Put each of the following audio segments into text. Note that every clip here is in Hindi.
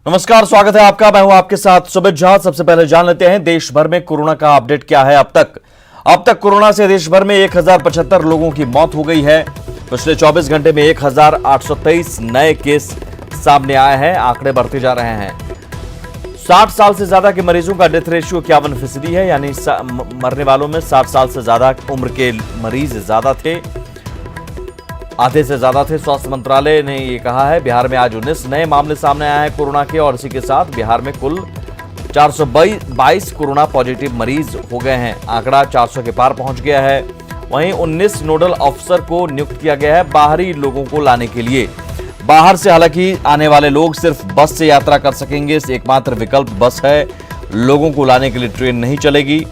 नमस्कार, स्वागत है आपका। मैं हूं आपके साथ सुमित झा। सबसे पहले जान लेते हैं देश भर में कोरोना का अपडेट क्या है। अब तक कोरोना से देश भर में 1075 लोगों की मौत हो गई है। पिछले 24 घंटे में 1823 नए केस सामने आए हैं। आंकड़े बढ़ते जा रहे हैं। 60 साल से ज्यादा के मरीजों का डेथ रेशियो 51% है, यानी मरने वालों में 60 साल से ज्यादा उम्र के मरीज ज्यादा थे, आधे से ज्यादा थे। स्वास्थ्य मंत्रालय ने यह कहा है। बिहार में आज 19 नए मामले सामने आए हैं कोरोना के, और इसी के साथ बिहार में कुल 422 कोरोना पॉजिटिव मरीज हो गए हैं। आंकड़ा 400 के पार पहुंच गया है। वहीं 19 नोडल अफसर को नियुक्त किया गया है बाहरी लोगों को लाने के लिए। बाहर से हालांकि आने वाले लोग सिर्फ बस से यात्रा कर सकेंगे। एकमात्र विकल्प बस है। लोगों को लाने के लिए ट्रेन नहीं चलेगी,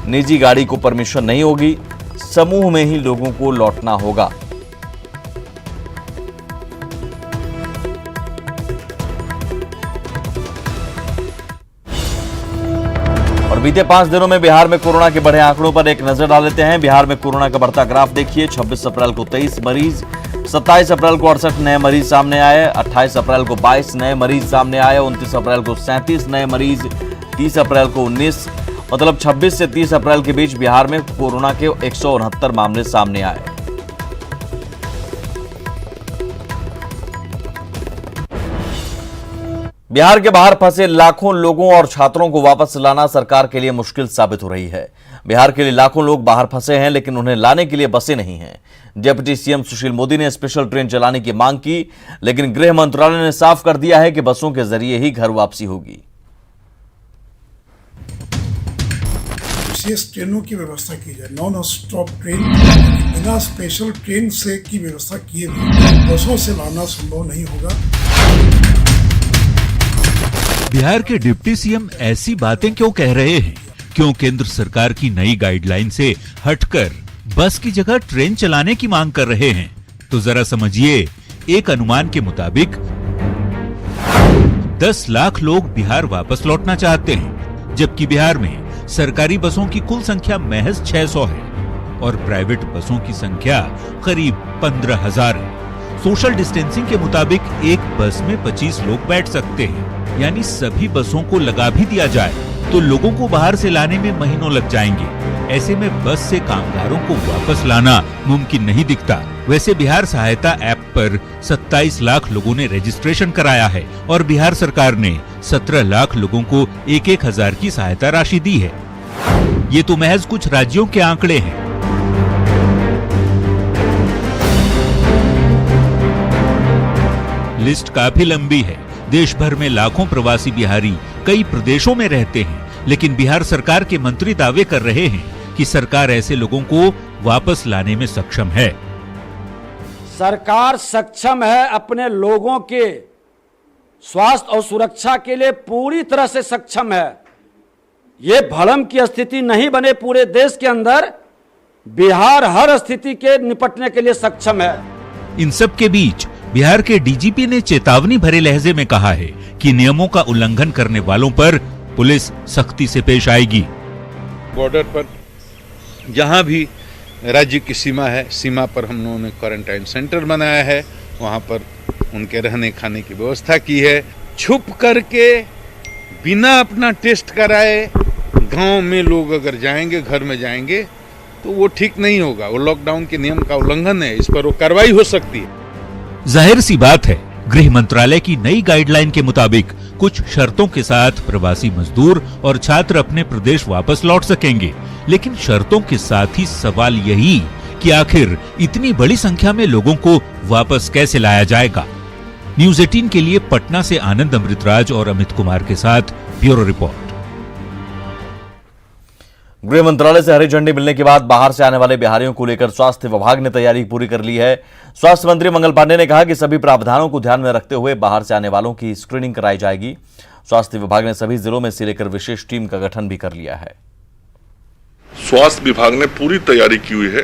निजी गाड़ी को परमिशन नहीं होगी, समूह में ही लोगों को लौटना होगा। और बीते 5 दिनों में बिहार में कोरोना के बढ़े आंकड़ों पर एक नजर डाल लेते हैं। बिहार में कोरोना का बढ़ता ग्राफ देखिए। 26 अप्रैल को 23 मरीज, 27 अप्रैल को 68 नए मरीज सामने आए, 28 अप्रैल को 22 नए मरीज सामने आए, 29 अप्रैल को 37 नए मरीज, 30 अप्रैल को 19, मतलब 26 से 30 अप्रैल के बीच बिहार में कोरोना के 169 मामले सामने आए। बिहार के बाहर फंसे लाखों लोगों और छात्रों को वापस लाना सरकार के लिए मुश्किल साबित हो रही है। बिहार के लिए लाखों लोग बाहर फंसे हैं, लेकिन उन्हें लाने के लिए बसें नहीं हैं। डिप्टी सीएम सुशील मोदी ने स्पेशल ट्रेन चलाने की मांग की, लेकिन गृह मंत्रालय ने साफ कर दिया है कि बसों के जरिए ही घर वापसी होगी। विशेष ट्रेनों की व्यवस्था की जाए, नॉन स्टॉप ट्रेन, बिना स्पेशल ट्रेन से की व्यवस्था किए भी बसों से लाना संभव नहीं होगा। बिहार के डिप्टी सीएम ऐसी बातें क्यों कह रहे हैं? क्यों केंद्र सरकार की नई गाइडलाइन से हटकर बस की जगह ट्रेन चलाने की मांग कर रहे हैं? तो जरा समझिए। एक अनुमान के मुताबिक 10 लाख लोग बिहार वापस लौटना चाहते हैं, जबकि बिहार में सरकारी बसों की कुल संख्या महज 600 है और प्राइवेट बसों की संख्या करीब 15,000 है। सोशल डिस्टेंसिंग के मुताबिक एक बस में 25 लोग बैठ सकते हैं, यानी सभी बसों को लगा भी दिया जाए तो लोगों को बाहर से लाने में महीनों लग जाएंगे। ऐसे में बस से कामगारों को वापस लाना मुमकिन नहीं दिखता। वैसे बिहार सहायता ऐप पर 27 लाख लोगों ने रजिस्ट्रेशन कराया है और बिहार सरकार ने 17 लाख लोगों को 1-1 हजार की सहायता राशि दी है। ये तो महज कुछ राज्यों के आंकड़े हैं। लिस्ट काफी लंबी है। देश भर में लाखों प्रवासी बिहारी कई प्रदेशों में रहते हैं, लेकिन बिहार सरकार के मंत्री दावे कर रहे हैं कि सरकार ऐसे लोगों को वापस लाने में सक्षम है। सरकार सक्षम है, अपने लोगों के स्वास्थ्य और सुरक्षा के लिए पूरी तरह से सक्षम है। ये भ्रम की स्थिति नहीं बने पूरे देश के अंदर। बिहार हर स्थिति के निपटने के लिए सक्षम है। इन सब के बीच बिहार के डीजीपी ने चेतावनी भरे लहजे में कहा है कि नियमों का उल्लंघन करने वालों पर पुलिस सख्ती से पेश आएगी। बॉर्डर पर जहां भी राज्य की सीमा है, सीमा पर हम लोगों ने क्वारंटाइन सेंटर बनाया है। वहां पर उनके रहने खाने की व्यवस्था की है। छुप करके बिना अपना टेस्ट कराए गांव में लोग अगर जाएंगे, घर में जाएंगे, तो वो ठीक नहीं होगा। वो लॉकडाउन के नियम का उल्लंघन है। इस पर वो कार्रवाई हो सकती है। जाहिर सी बात है, गृह मंत्रालय की नई गाइडलाइन के मुताबिक कुछ शर्तों के साथ प्रवासी मजदूर और छात्र अपने प्रदेश वापस लौट सकेंगे, लेकिन शर्तों के साथ ही सवाल यही कि आखिर इतनी बड़ी संख्या में लोगों को वापस कैसे लाया जाएगा। न्यूज़ 18 के लिए पटना से आनंद अमृतराज और अमित कुमार के साथ ब्यूरो रिपोर्ट। गृह मंत्रालय से हरी झंडी मिलने के बाद बाहर से आने वाले बिहारियों को लेकर स्वास्थ्य विभाग ने तैयारी पूरी कर ली है। स्वास्थ्य मंत्री मंगल पांडे ने कहा कि सभी प्रावधानों को ध्यान में रखते हुए बाहर से आने वालों की स्क्रीनिंग कराई जाएगी। स्वास्थ्य विभाग ने सभी जिलों में से लेकर विशेष टीम का गठन भी कर लिया है। स्वास्थ्य विभाग ने पूरी तैयारी की हुई है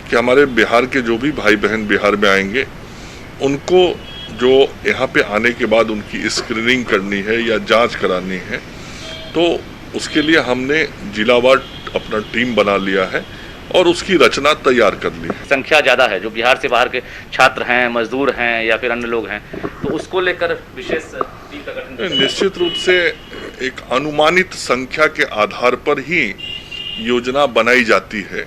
कि हमारे बिहार के जो भी भाई बहन बिहार में आएंगे, उनको जो यहाँ पे आने के बाद उनकी स्क्रीनिंग करनी है या जांच करानी है, तो उसके लिए हमने जिलावार अपना टीम बना लिया है और उसकी रचना तैयार कर ली। संख्या ज़्यादा है, जो बिहार से बाहर के छात्र हैं, मजदूर हैं या फिर अन्य लोग हैं, तो उसको लेकर विशेष टीम का गठन। निश्चित रूप से एक अनुमानित संख्या के आधार पर ही योजना बनाई जाती है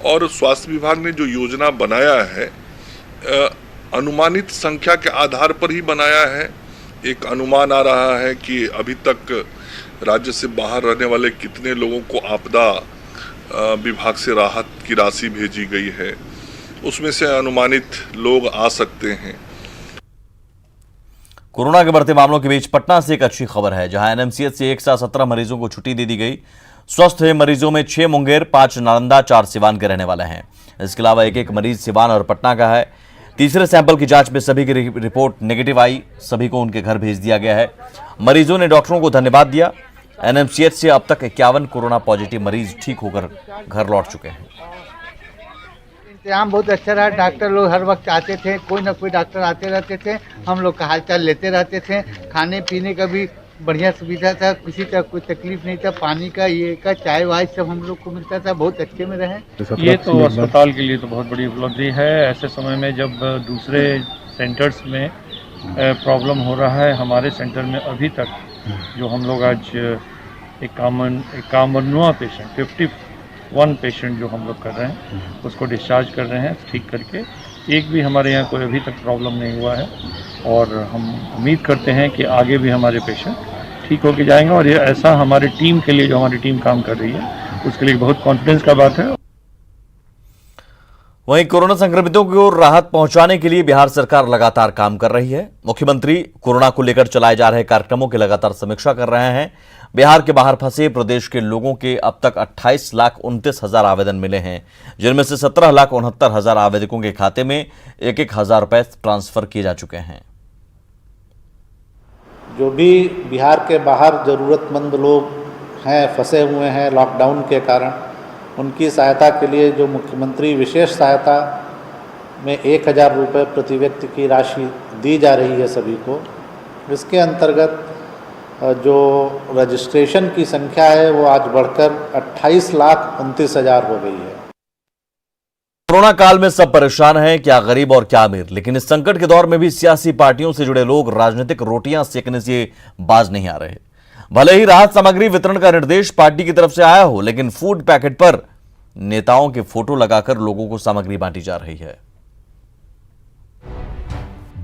और स्वास्थ्य विभाग ने जो योजना बनाया है अनुमानित संख्या के आधार पर ही बनाया है। एक अनुमान आ रहा है कि अभी तक राज्य से बाहर रहने वाले कितने लोगों को आपदा विभाग से राहत की राशि भेजी गई है, उसमें से अनुमानित लोग आ सकते हैं। कोरोना के बढ़ते मामलों के बीच पटना से एक अच्छी खबर है, जहां एनएमसीएच से एक साथ 17 मरीजों को छुट्टी दे दी गई। स्वस्थ हुए मरीजों में 6 मुंगेर, 5 नालंदा, 4 सिवान के रहने वाले हैं। इसके अलावा एक मरीज सिवान और पटना का है। तीसरे सैंपल की जांच में सभी की रिपोर्ट नेगेटिव आई, सभी को उनके घर भेज दिया गया है। मरीजों ने डॉक्टरों को धन्यवाद दिया। एनएमसीएच से अब तक 51 कोरोना पॉजिटिव मरीज ठीक होकर घर लौट चुके हैं। इंतजाम बहुत अच्छा रहा। डॉक्टर लोग हर वक्त आते थे, कोई ना कोई डॉक्टर आते रहते थे, हम लोग का हालचाल लेते रहते थे। खाने पीने का भी बढ़िया सुविधा था, किसी का कोई तकलीफ नहीं था। पानी का, ये का, चाय वाय सब हम लोग को मिलता था। बहुत अच्छे में रहे। ये तो अस्पताल के लिए तो बहुत बड़ी उपलब्धि है। ऐसे समय में जब दूसरे सेंटर्स में प्रॉब्लम हो रहा है, हमारे सेंटर में अभी तक जो हम लोग आज एक कामनुआ पेशेंट 51 पेशेंट जो हम लोग कर रहे हैं उसको डिस्चार्ज कर रहे हैं ठीक करके। एक भी हमारे यहाँ कोई अभी तक प्रॉब्लम नहीं हुआ है और हम उम्मीद करते हैं कि आगे भी हमारे पेशेंट ठीक होके जाएंगे। और ये ऐसा हमारी टीम के लिए, जो हमारी टीम काम कर रही है, उसके लिए बहुत कॉन्फिडेंस का बात है। वहीं कोरोना संक्रमितों को राहत पहुंचाने के लिए बिहार सरकार लगातार काम कर रही है। मुख्यमंत्री कोरोना को लेकर चलाए जा रहे कार्यक्रमों की लगातार समीक्षा कर रहे हैं। बिहार के बाहर फंसे प्रदेश के लोगों के अब तक 28,29,000 आवेदन मिले हैं, जिनमें से 17,69,000 आवेदकों के खाते में 1,000 रुपए ट्रांसफर किए जा चुके हैं। जो भी बिहार के बाहर जरूरतमंद लोग हैं, फंसे हुए हैं लॉकडाउन के कारण, उनकी सहायता के लिए जो मुख्यमंत्री विशेष सहायता में 1,000 रुपये प्रति व्यक्ति की राशि दी जा रही है सभी को। इसके अंतर्गत जो रजिस्ट्रेशन की संख्या है वो आज बढ़कर 28,29,000 हो गई है। कोरोना काल में सब परेशान हैं, क्या गरीब और क्या अमीर। लेकिन इस संकट के दौर में भी सियासी पार्टियों से जुड़े लोग राजनीतिक रोटियां सेकने से बाज नहीं आ रहे। भले ही राहत सामग्री वितरण का निर्देश पार्टी की तरफ से आया हो, लेकिन फूड पैकेट पर नेताओं के फोटो लगाकर लोगों को सामग्री बांटी जा रही है।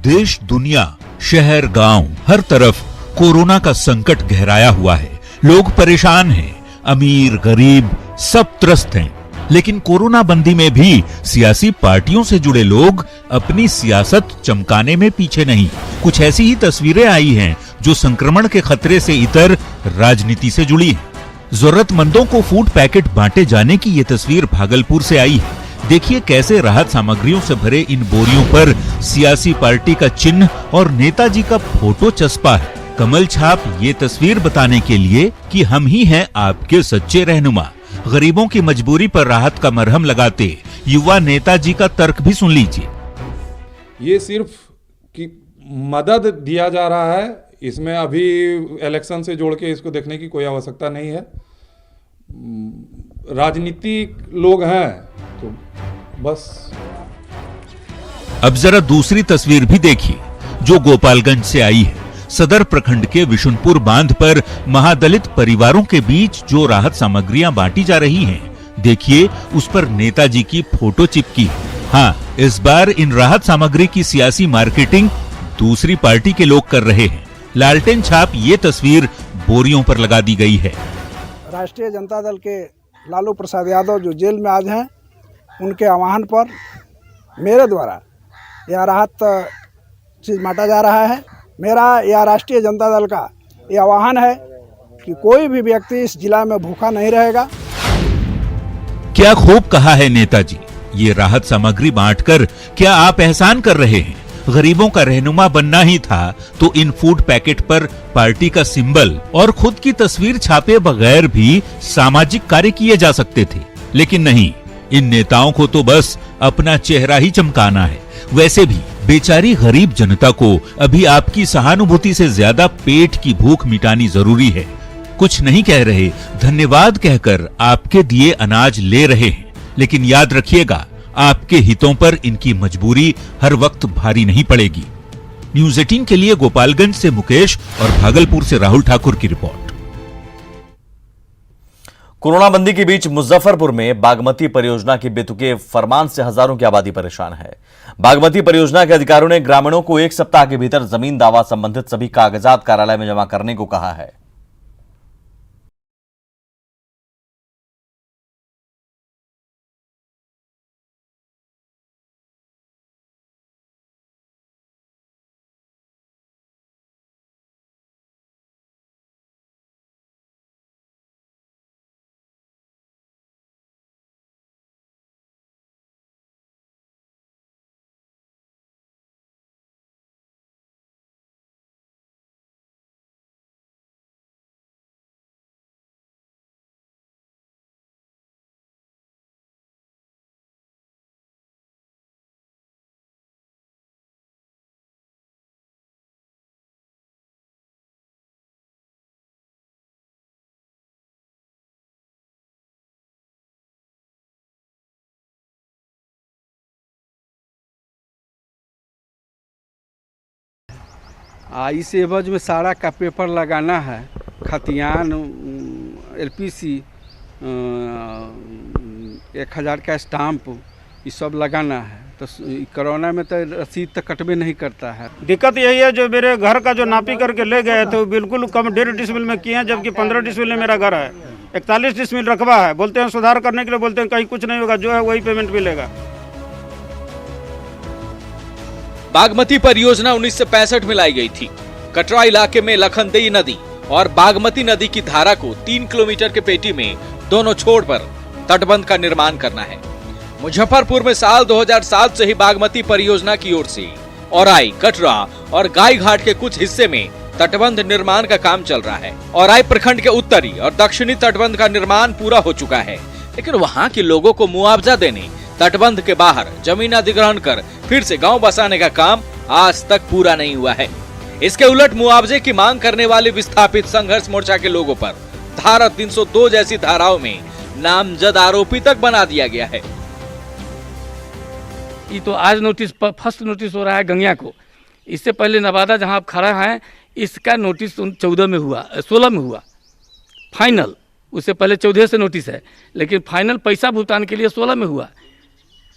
देश, दुनिया, शहर, गांव, हर तरफ कोरोना का संकट गहराया हुआ है। लोग परेशान हैं, अमीर, गरीब सब त्रस्त हैं। लेकिन कोरोना बंदी में भी सियासी पार्टियों से जुड़े लोग अपनी सियासत चमकाने में पीछे नहीं। कुछ ऐसी ही तस्वीरें आई हैं जो संक्रमण के खतरे से इतर राजनीति से जुड़ी है। जरूरतमंदों को फूड पैकेट बांटे जाने की ये तस्वीर भागलपुर से आई है। देखिए कैसे राहत सामग्रियों से भरे इन बोरियों पर सियासी पार्टी का चिन्ह और नेताजी का फोटो चस्पा है। कमल छाप ये तस्वीर बताने के लिए कि हम ही हैं आपके सच्चे रहनुमा। गरीबों की मजबूरी पर राहत का मरहम लगाते युवा नेताजी का तर्क भी सुन लीजिए। ये सिर्फ कि मदद दिया जा रहा है, इसमें अभी इलेक्शन से जोड़ के इसको देखने की कोई आवश्यकता नहीं है। राजनीतिक लोग हैं तो बस। अब जरा दूसरी तस्वीर भी देखिए जो गोपालगंज से आई है। सदर प्रखंड के विशुनपुर बांध पर महादलित परिवारों के बीच जो राहत सामग्रियां बांटी जा रही हैं, देखिए उस पर नेताजी की फोटो चिपकी है। हाँ, इस बार इन राहत सामग्री की सियासी मार्केटिंग दूसरी पार्टी के लोग कर रहे हैं। लालटेन छाप ये तस्वीर बोरियों पर लगा दी गई है। राष्ट्रीय जनता दल के लालू प्रसाद यादव जो जेल में आज हैं, उनके आह्वान पर मेरे द्वारा यह राहत चीज बांटा जा रहा है। मेरा या राष्ट्रीय जनता दल का यह आह्वान है कि कोई भी व्यक्ति इस जिला में भूखा नहीं रहेगा। क्या खूब कहा है नेताजी। ये राहत सामग्री बांटकर क्या आप एहसान कर रहे हैं? गरीबों का रहनुमा बनना ही था तो इन फूड पैकेट पर पार्टी का सिंबल और खुद की तस्वीर छापे बगैर भी सामाजिक कार्य किए जा सकते थे। लेकिन नहीं, इन नेताओं को तो बस अपना चेहरा ही चमकाना है। वैसे भी बेचारी गरीब जनता को अभी आपकी सहानुभूति से ज्यादा पेट की भूख मिटानी जरूरी है। कुछ नहीं कह रहे, धन्यवाद कहकर आपके दिए अनाज ले रहे हैं। लेकिन याद रखिएगा, आपके हितों पर इनकी मजबूरी हर वक्त भारी नहीं पड़ेगी। न्यूज 18 के लिए गोपालगंज से मुकेश और भागलपुर से राहुल ठाकुर की रिपोर्ट। कोरोना बंदी के बीच मुजफ्फरपुर में बागमती परियोजना के बेतुके फरमान से हजारों की आबादी परेशान है। बागमती परियोजना के अधिकारियों ने ग्रामीणों को 1 सप्ताह के भीतर जमीन दावा संबंधित सभी कागजात कार्यालय में जमा करने को कहा है। इस एवज में सारा का पेपर लगाना है, खतियान, LPC, 1000 का स्टाम्प, ये सब लगाना है। तो कोरोना में तो रसीद तो कटबे नहीं करता है। दिक्कत यही है, जो मेरे घर का जो नापी करके ले गए तो बिल्कुल कम 1.5 डिसमिल में किए हैं, जबकि 15 डिसमिल में मेरा घर है। 41 डिसमिल रकबा है। बोलते हैं सुधार करने के लिए, बोलते हैं कहीं कुछ नहीं होगा, जो है वही पेमेंट मिलेगा। बागमती परियोजना 1965 में लाई गई थी। कटरा इलाके में लखनदेई नदी और बागमती नदी की धारा को 3 किलोमीटर के पेटी में दोनों छोर पर तटबंध का निर्माण करना है। मुजफ्फरपुर में साल 2007 से ही बागमती परियोजना की ओर से औराई, कटरा और गाय घाट के कुछ हिस्से में तटबंध निर्माण का काम चल रहा है। औराई प्रखंड के उत्तरी और दक्षिणी तटबंध का निर्माण पूरा हो चुका है, लेकिन वहाँ के लोगों को मुआवजा देने, तटबंध के बाहर जमीन अधिग्रहण कर फिर से गांव बसाने का काम आज तक पूरा नहीं हुआ है। इसके उलट मुआवजे की मांग करने वाले विस्थापित संघर्ष मोर्चा के लोगों पर धारा 302 जैसी धाराओं में नामजद आरोपी तक बना दिया गया है। ये तो आज नोटिस, फर्स्ट नोटिस हो रहा है गंगिया को। इससे पहले नवादा जहां आप खड़ा हैं, इसका नोटिस 14 में हुआ, 16 में हुआ फाइनल। उससे पहले 14 से नोटिस है, लेकिन फाइनल पैसा भुगतान के लिए 16 में हुआ।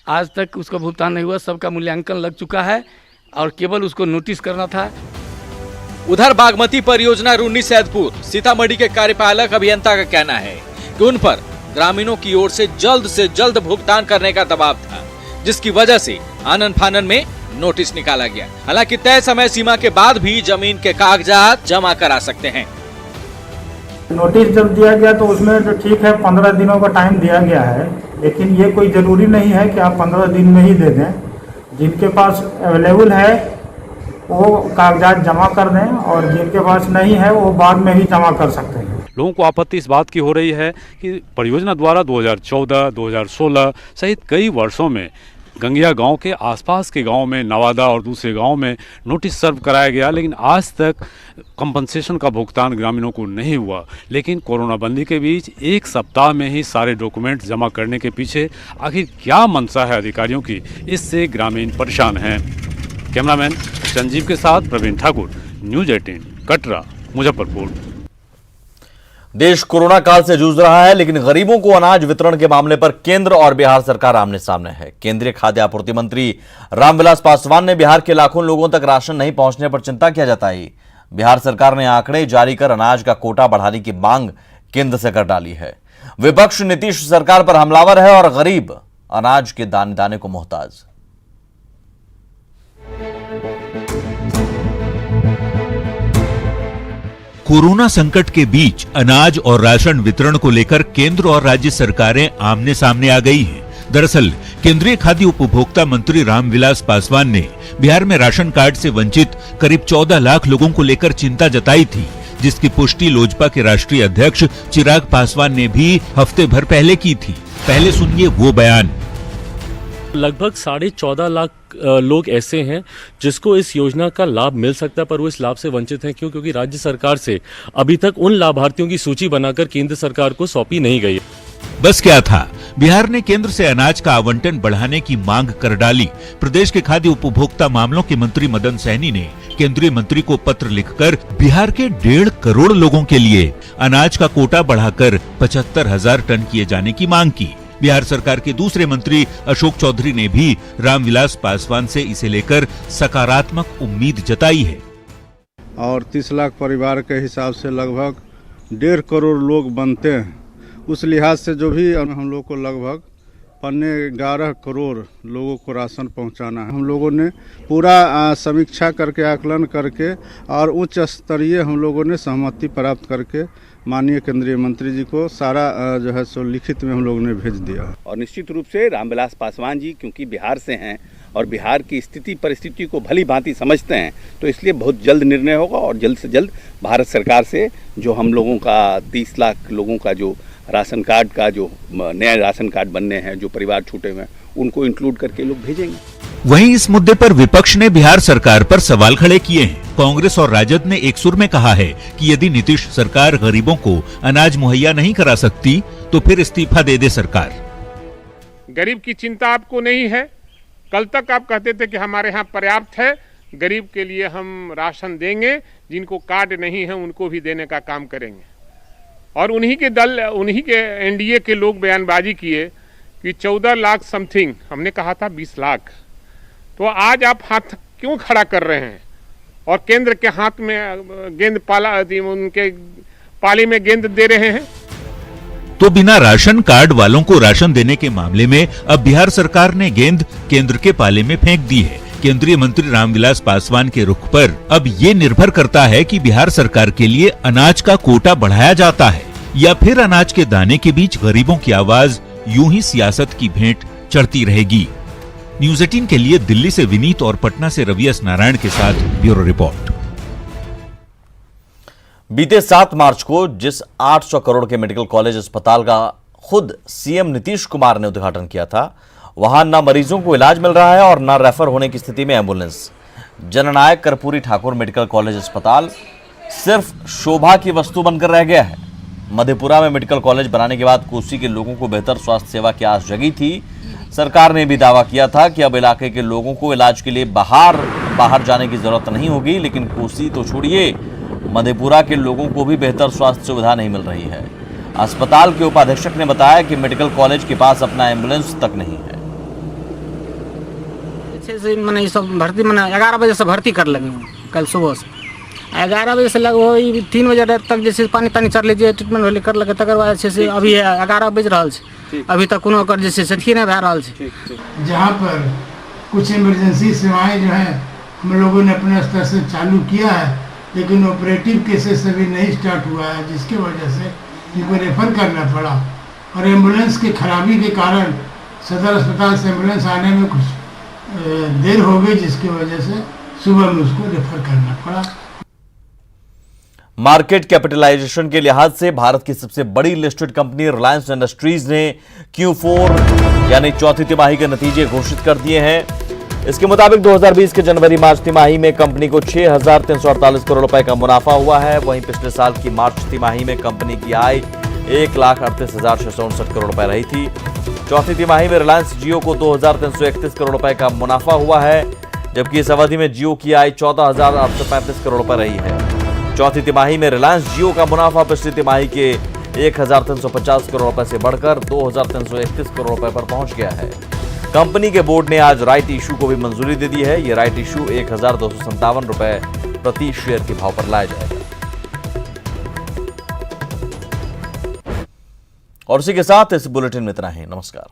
आज तक उसका भुगतान नहीं हुआ। सबका मूल्यांकन लग चुका है और केवल उसको नोटिस करना था। उधर बागमती परियोजना रून्नी सैदपुर सीतामढ़ी के कार्यपालक अभियंता का कहना है कि उन पर ग्रामीणों की ओर से जल्द भुगतान करने का दबाव था, जिसकी वजह से आनन फानन में नोटिस निकाला गया। हालांकि तय समय सीमा के बाद भी जमीन के कागजात जमा करा सकते हैं। नोटिस जब दिया गया तो उसमें तो ठीक है 15 दिनों का टाइम दिया गया है, लेकिन ये कोई ज़रूरी नहीं है कि आप 15 दिन में ही दे दें। जिनके पास अवेलेबल है वो कागजात जमा कर दें और जिनके पास नहीं है वो बाद में ही जमा कर सकते हैं। लोगों को आपत्ति इस बात की हो रही है कि परियोजना द्वारा 2014, 2016 सहित कई वर्षों में गंगिया गांव के आसपास के गांव में, नवादा और दूसरे गांव में नोटिस सर्व कराया गया, लेकिन आज तक कंपनसेशन का भुगतान ग्रामीणों को नहीं हुआ। लेकिन कोरोना बंदी के बीच 1 सप्ताह में ही सारे डॉक्यूमेंट जमा करने के पीछे आखिर क्या मंशा है अधिकारियों की, इससे ग्रामीण परेशान हैं। कैमरामैन संजीव के साथ प्रवीण ठाकुर, न्यूज 18, कटरा, मुजफ्फरपुर। देश कोरोना काल से जूझ रहा है, लेकिन गरीबों को अनाज वितरण के मामले पर केंद्र और बिहार सरकार आमने सामने है। केंद्रीय खाद्य आपूर्ति मंत्री रामविलास पासवान ने बिहार के लाखों लोगों तक राशन नहीं पहुंचने पर चिंता किया जताई। बिहार सरकार ने आंकड़े जारी कर अनाज का कोटा बढ़ाने की मांग केंद्र से कर डाली है। विपक्ष नीतीश सरकार पर हमलावर है और गरीब अनाज के दाने दाने को मोहताज। कोरोना संकट के बीच अनाज और राशन वितरण को लेकर केंद्र और राज्य सरकारें आमने सामने आ गई हैं। दरअसल केंद्रीय खाद्य उपभोक्ता मंत्री रामविलास पासवान ने बिहार में राशन कार्ड से वंचित करीब 14 लाख लोगों को लेकर चिंता जताई थी, जिसकी पुष्टि लोजपा के राष्ट्रीय अध्यक्ष चिराग पासवान ने भी हफ्ते भर पहले की थी। पहले सुनिए वो बयान। लगभग 14.5 लाख लोग ऐसे हैं जिसको इस योजना का लाभ मिल सकता है, पर वो इस लाभ से वंचित हैं। क्यों? क्योंकि राज्य सरकार से अभी तक उन लाभार्थियों की सूची बनाकर केंद्र सरकार को सौंपी नहीं गई। बस क्या था, बिहार ने केंद्र से अनाज का आवंटन बढ़ाने की मांग कर डाली। प्रदेश के खाद्य उपभोक्ता मामलों के मंत्री मदन सहनी ने केंद्रीय मंत्री को पत्र लिखकर बिहार के 1.5 करोड़ लोगों के लिए अनाज का कोटा बढ़ाकर 75,000 टन किए जाने की मांग की। बिहार सरकार के दूसरे मंत्री अशोक चौधरी ने भी रामविलास पासवान से इसे लेकर सकारात्मक उम्मीद जताई है। और 30 लाख परिवार के हिसाब से लगभग 1.5 करोड़ लोग बनते हैं। उस लिहाज से जो भी हम लोग को लगभग 11 करोड़ लोगों को राशन पहुंचाना है। हम लोगों ने पूरा समीक्षा करके आकलन करके और उच्च स्तरीय हम लोगों ने सहमति प्राप्त करके माननीय केंद्रीय मंत्री जी को सारा जो है सो लिखित में हम लोगों ने भेज दिया। और निश्चित रूप से रामविलास पासवान जी क्योंकि बिहार से हैं और बिहार की स्थिति परिस्थिति को भली भांति समझते हैं, तो इसलिए बहुत जल्द निर्णय होगा और जल्द से जल्द भारत सरकार से जो हम लोगों का 30 लाख लोगों का जो राशन कार्ड का जो नया राशन कार्ड बनने हैं, जो परिवार छूटे हुए हैं, उनको इंक्लूड करके लोग भेजेंगे। वहीं इस मुद्दे पर विपक्ष ने बिहार सरकार पर सवाल खड़े किए हैं। कांग्रेस और राजद ने एक सुर में कहा है कि यदि नीतीश सरकार गरीबों को अनाज मुहैया नहीं करा सकती तो फिर इस्तीफा दे दे सरकार। गरीब की चिंता आपको नहीं है। कल तक आप कहते थे कि हमारे यहाँ पर्याप्त है, गरीब के लिए हम राशन देंगे, जिनको कार्ड नहीं है उनको भी देने का काम करेंगे। और उन्हीं के एनडीए के लोग बयानबाजी किए कि 14 लाख समथिंग, हमने कहा था 20 लाख। तो आज आप हाथ क्यों खड़ा कर रहे हैं और केंद्र के हाथ में गेंद उनके पाली में गेंद दे रहे हैं? तो बिना राशन कार्ड वालों को राशन देने के मामले में अब बिहार सरकार ने गेंद केंद्र के पाले में फेंक दी है। केंद्रीय मंत्री रामविलास पासवान के रुख पर अब ये निर्भर करता है कि बिहार सरकार के लिए अनाज का कोटा बढ़ाया जाता है या फिर अनाज के दाने के बीच गरीबों की आवाज यूं ही सियासत की भेंट चढ़ती रहेगी। न्यूज़ 18 के लिए दिल्ली से विनीत और पटना से रवि एस नारायण के साथ ब्यूरो रिपोर्ट। बीते 7 मार्च को जिस 800 करोड़ के मेडिकल कॉलेज अस्पताल का खुद सीएम नीतीश कुमार ने उद्घाटन किया था, वहां न मरीजों को इलाज मिल रहा है और न रेफर होने की स्थिति में एम्बुलेंस। जननायक कर्पूरी ठाकुर मेडिकल कॉलेज अस्पताल सिर्फ शोभा की वस्तु बनकर रह गया है। मधेपुरा में मेडिकल कॉलेज बनाने के बाद कोसी के लोगों को बेहतर स्वास्थ्य सेवा की आस जगी थी। सरकार ने भी दावा किया था कि अब इलाके के लोगों को इलाज के लिए बाहर जाने की जरूरत नहीं होगी, लेकिन कोसी तो छोड़िए, मधेपुरा के लोगों को भी बेहतर स्वास्थ्य सुविधा नहीं मिल रही है। अस्पताल के उपाधीक्षक ने बताया कि मेडिकल कॉलेज के पास अपना एम्बुलेंस तक नहीं है। मैंने सब भर्ती 11 बजे से भर्ती कर लगे कल सुबह से 11 बजे से लगभग 3 बजे तक जैसे पानी चल लीजिए ट्रीटमेंट होली कर लगे तक बाद से अभी 11 बज रहा है, अभी तक कोनो कर जैसे ठीक नहीं भे रहा है। जहाँ पर कुछ इमरजेंसी सेवाएं जो है हम लोगों ने अपने स्तर से चालू किया है, लेकिन ऑपरेटिव केसेस अभी नहीं स्टार्ट हुआ है, जिसकी वजह से इनको रेफर करना पड़ा। और एम्बुलेंस की खराबी के कारण सदर अस्पताल से एम्बुलेंस आने में कुछ देर हो गई, जिसकी वजह से सुबह में उसको रेफर करना पड़ा। मार्केट कैपिटलाइजेशन के लिहाज से भारत की सबसे बड़ी लिस्टेड कंपनी रिलायंस इंडस्ट्रीज ने Q4 यानी चौथी तिमाही के नतीजे घोषित कर दिए हैं। इसके मुताबिक 2020 के जनवरी-मार्च तिमाही में कंपनी को 6,348 करोड़ रुपए का मुनाफा हुआ है। वहीं पिछले साल की मार्च तिमाही में कंपनी की आय 1,38,659 करोड़ रुपए रही थी। चौथी तिमाही में रिलायंस जियो को 2,331 करोड़ रुपए का मुनाफा हुआ है, जबकि इस अवधि में जियो की आय 14,835 करोड़ रुपए रही है। चौथी तिमाही में रिलायंस जियो का मुनाफा पिछली तिमाही के 1,350 करोड़ रुपए से बढ़कर 2,331 करोड़ रुपए पर पहुंच गया है। कंपनी के बोर्ड ने आज राइट इशू को भी मंजूरी दे दी है। यह राइट इशू 1,257 रुपए प्रति शेयर के भाव पर लाया जाएगा। और इसी के साथ इस बुलेटिन में इतना ही। नमस्कार।